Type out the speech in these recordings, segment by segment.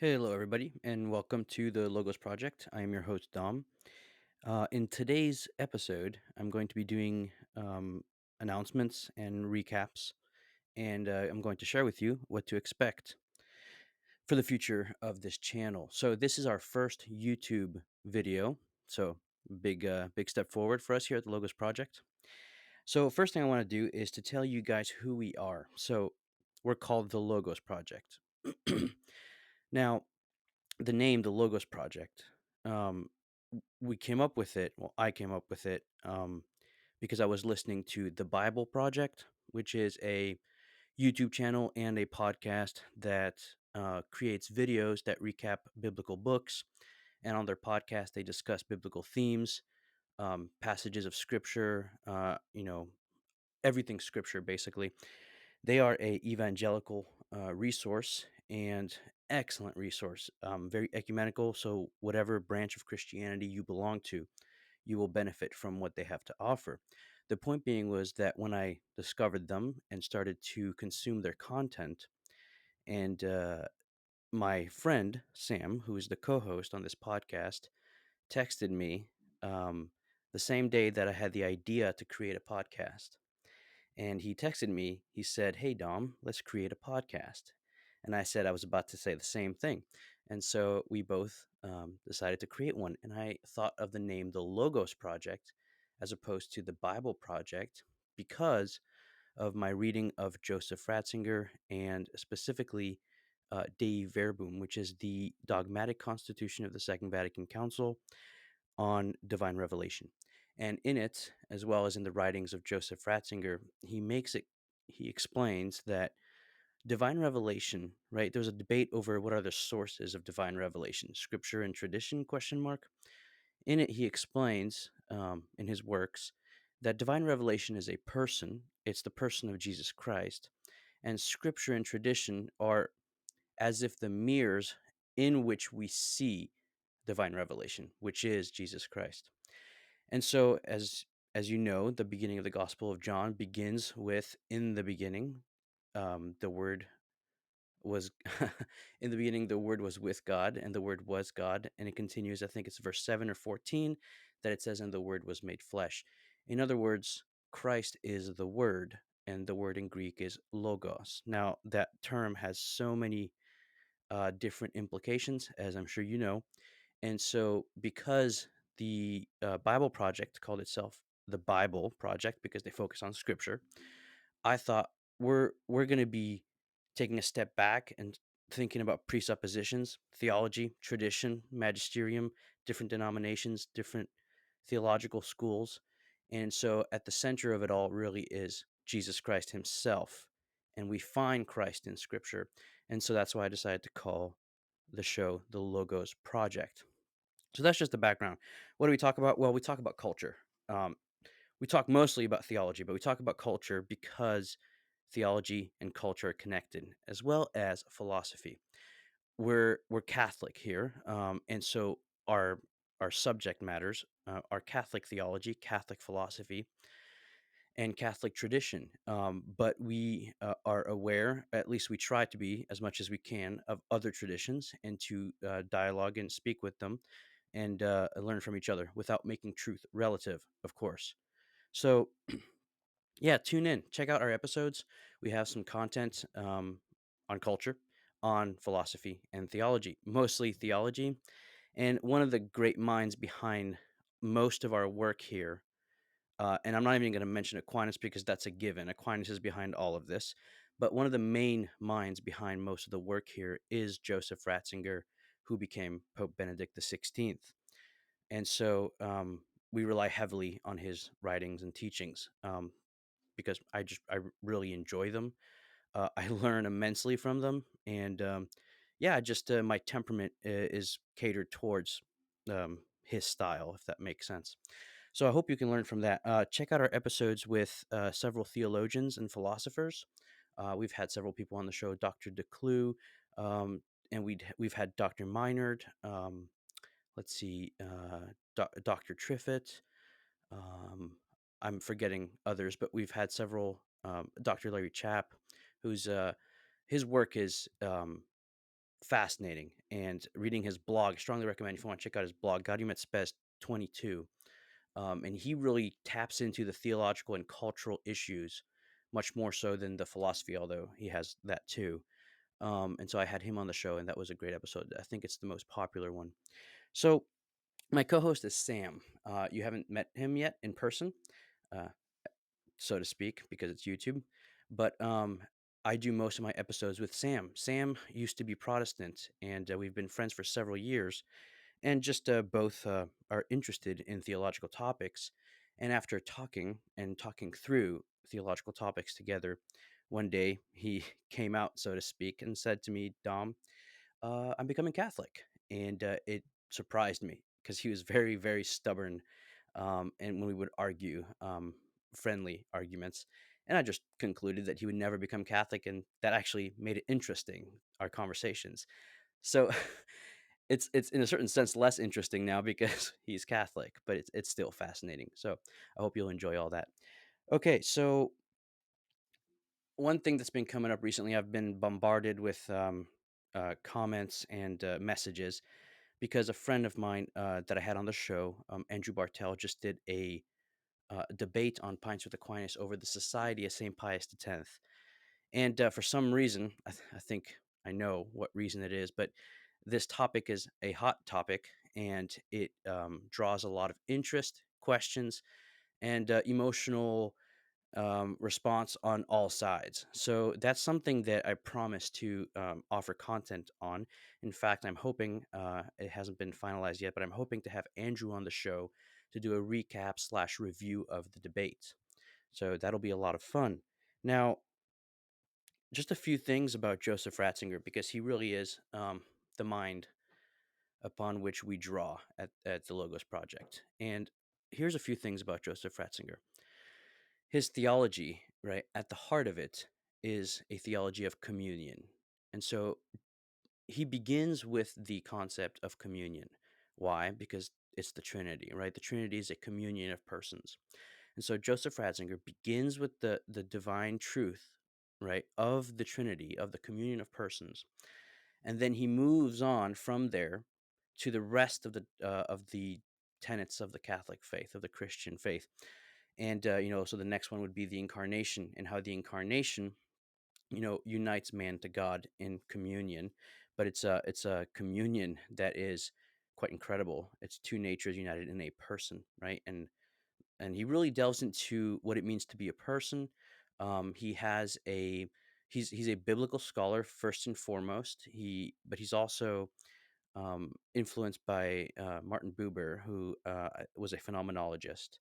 Hello, everybody, and welcome to the Logos Project. I am your host, Dom. In today's episode, I'm going to be doing announcements and recaps, and I'm going to share with you what to expect for the future of this channel. So, this is our first YouTube video, so big step forward for us here at the Logos Project. So, first thing I want to do is to tell you guys who we are. So, we're called the Logos Project. Now, the name, the Logos Project, um, we came up with it. Well, I came up with it because I was listening to the Bible Project, which is a YouTube channel and a podcast that creates videos that recap biblical books. And on their podcast, they discuss biblical themes, passages of scripture, everything scripture, basically. They are a evangelical resource and excellent resource, very ecumenical. So whatever branch of Christianity you belong to, you will benefit from what they have to offer. The point being was that when I discovered them and started to consume their content, and my friend Sam, who is the co-host on this podcast, texted me um, the same day that I had the idea to create a podcast, and he texted me. He said, "Hey, Dom, let's create a podcast." And I said I was about to say the same thing. And so we both decided to create one. And I thought of the name the Logos Project as opposed to the Bible Project because of my reading of Joseph Ratzinger and specifically Dei Verbum, which is the dogmatic constitution of the Second Vatican Council on divine revelation. And in it, as well as in the writings of Joseph Ratzinger, he explains that divine revelation, right? There's a debate over what are the sources of divine revelation, scripture and tradition, question mark. In it, he explains in his works that divine revelation is a person, it's the person of Jesus Christ, and scripture and tradition are as if the mirrors in which we see divine revelation, which is Jesus Christ. And so, as you know, the beginning of the Gospel of John begins with "In the beginning, the Word was." In the beginning, the Word was with God, and the Word was God. And it continues. I think it's verse 7 or 14 that it says, "And the Word was made flesh." In other words, Christ is the Word, and the word in Greek is logos. Now, that term has so many different implications, as I'm sure you know. And so, because the Bible Project called itself the Bible Project because they focus on Scripture, I thought we're going to be taking a step back and thinking about presuppositions, theology, tradition, magisterium, different denominations, different theological schools. And so, at the center of it all really is Jesus Christ Himself. And we find Christ in Scripture. And so that's why I decided to call the show the Logos Project. So that's just the background. What do we talk about? Well, we talk about culture. Um, we talk mostly about theology, but we talk about culture because theology and culture are connected, as well as philosophy. We're Catholic here, and so our our subject matters are Catholic theology, Catholic philosophy, and Catholic tradition. But we are aware, at least we try to be as much as we can, of other traditions and to dialogue and speak with them and learn from each other without making truth relative, of course. So, yeah, tune in, check out our episodes. We have some content on culture, on philosophy, and theology, mostly theology. And one of the great minds behind most of our work here, and I'm not even going to mention Aquinas because that's a given. Aquinas is behind all of this. But one of the main minds behind most of the work here is Joseph Ratzinger, who became Pope Benedict XVI. And so we rely heavily on his writings and teachings because I really enjoy them. I learn immensely from them, and yeah, just my temperament is catered towards his style, if that makes sense. So I hope you can learn from that. Check out our episodes with several theologians and philosophers. We've had several people on the show, Dr. Declue, um, and we've had Dr. Minard. Let's see, Dr. Triffitt. Um, I'm forgetting others, but we've had several. Dr. Larry Chapp, who's his work is fascinating. And reading his blog, strongly recommend if you want to check out his blog, God You Met Spes 22. And he really taps into the theological and cultural issues much more so than the philosophy, although he has that too. And so I had him on the show, and that was a great episode. I think it's the most popular one. So my co-host is Sam. You haven't met him yet in person, uh, so to speak, because it's YouTube. But I do most of my episodes with Sam. Sam used to be Protestant, and we've been friends for several years, and just both are interested in theological topics. And after talking through theological topics together, one day he came out, so to speak, and said to me, "Dom, I'm becoming Catholic," and it surprised me because he was very, very stubborn, and when we would argue, friendly arguments, and I just concluded that he would never become Catholic, and that actually made it interesting, our conversations. So it's in a certain sense less interesting now because he's Catholic, but it's still fascinating. So I hope you'll enjoy all that. Okay, so one thing that's been coming up recently, I've been bombarded with comments and messages because a friend of mine that I had on the show, Andrew Bartel, just did a debate on Pints with Aquinas over the Society of St. Pius X. And for some reason, I think I know what reason it is, but this topic is a hot topic and it draws a lot of interest, questions, and emotional response on all sides. So that's something that I promise to offer content on. In fact, I'm hoping it hasn't been finalized yet, but I'm hoping to have Andrew on the show to do a recap slash review of the debate. So that'll be a lot of fun. Now, just a few things about Joseph Ratzinger because he really is the mind upon which we draw at the Logos Project. And here's a few things about Joseph Ratzinger. His theology, right, at the heart of it is a theology of communion. And so he begins with the concept of communion. Why? Because it's the Trinity, right? The Trinity is a communion of persons. And so Joseph Ratzinger begins with the divine truth, right, of the Trinity, of the communion of persons. And then he moves on from there to the rest of the tenets of the Catholic faith, of the Christian faith. And so the next one would be the incarnation and how the incarnation, unites man to God in communion. But it's a communion that is quite incredible. It's two natures united in a person, right? And he really delves into what it means to be a person. He has a he's a biblical scholar first and foremost. He's also influenced by Martin Buber, who was a phenomenologist,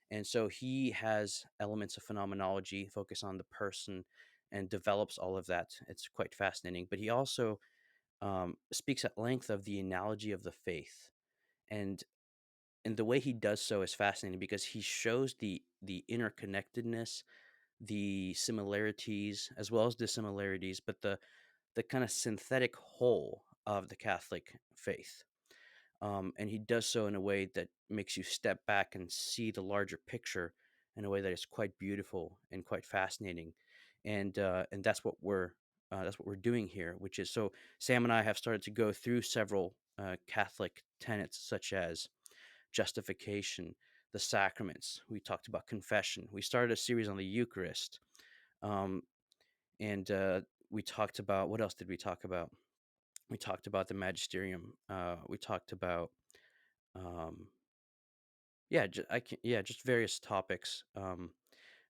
and so he has elements of phenomenology, focus on the person, and develops all of that. It's quite fascinating. But he also speaks at length of the analogy of the faith, and the way he does so is fascinating because he shows the interconnectedness, the similarities as well as dissimilarities, but the kind of synthetic whole of the Catholic faith. And he does so in a way that makes you step back and see the larger picture in a way that is quite beautiful and quite fascinating. And that's what we're doing here, which is so Sam and I have started to go through several Catholic tenets such as justification, the sacraments. We talked about confession. We started a series on the Eucharist, um, and we talked about what else did we talk about? We talked about the magisterium. We talked about um, just various topics,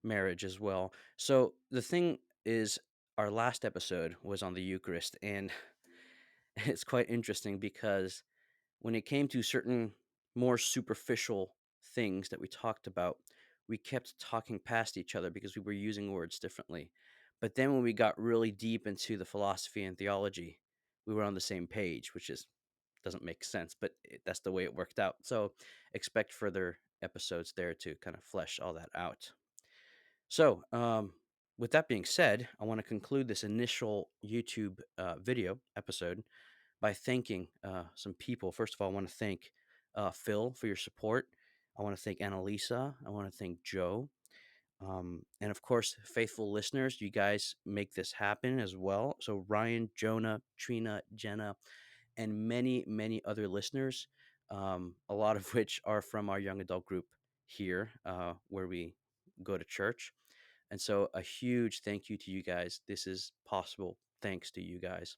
marriage as well. So the thing is, our last episode was on the Eucharist, and it's quite interesting because when it came to certain more superficial things that we talked about, we kept talking past each other because we were using words differently. But then when we got really deep into the philosophy and theology, we were on the same page, which is doesn't make sense, but that's the way it worked out. So expect further episodes there to kind of flesh all that out. So, with that being said, I want to conclude this initial YouTube video episode by thanking some people. First of all, I want to thank Phil for your support. I want to thank Annalisa. I want to thank Joe. And of course, faithful listeners, you guys make this happen as well. So, Ryan, Jonah, Trina, Jenna, and many, many other listeners, a lot of which are from our young adult group here, where we go to church. And so, a huge thank you to you guys. This is possible thanks to you guys.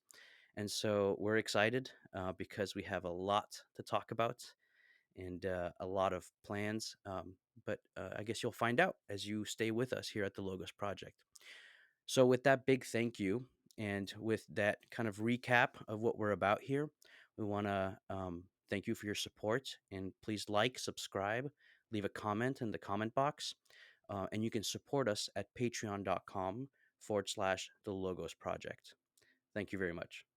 And so, we're excited because we have a lot to talk about and a lot of plans. But I guess you'll find out as you stay with us here at the Logos Project. So, with that big thank you, and with that kind of recap of what we're about here, we want to thank you for your support. And please like, subscribe, leave a comment in the comment box. And you can support us at patreon.com/the Logos Project. Thank you very much.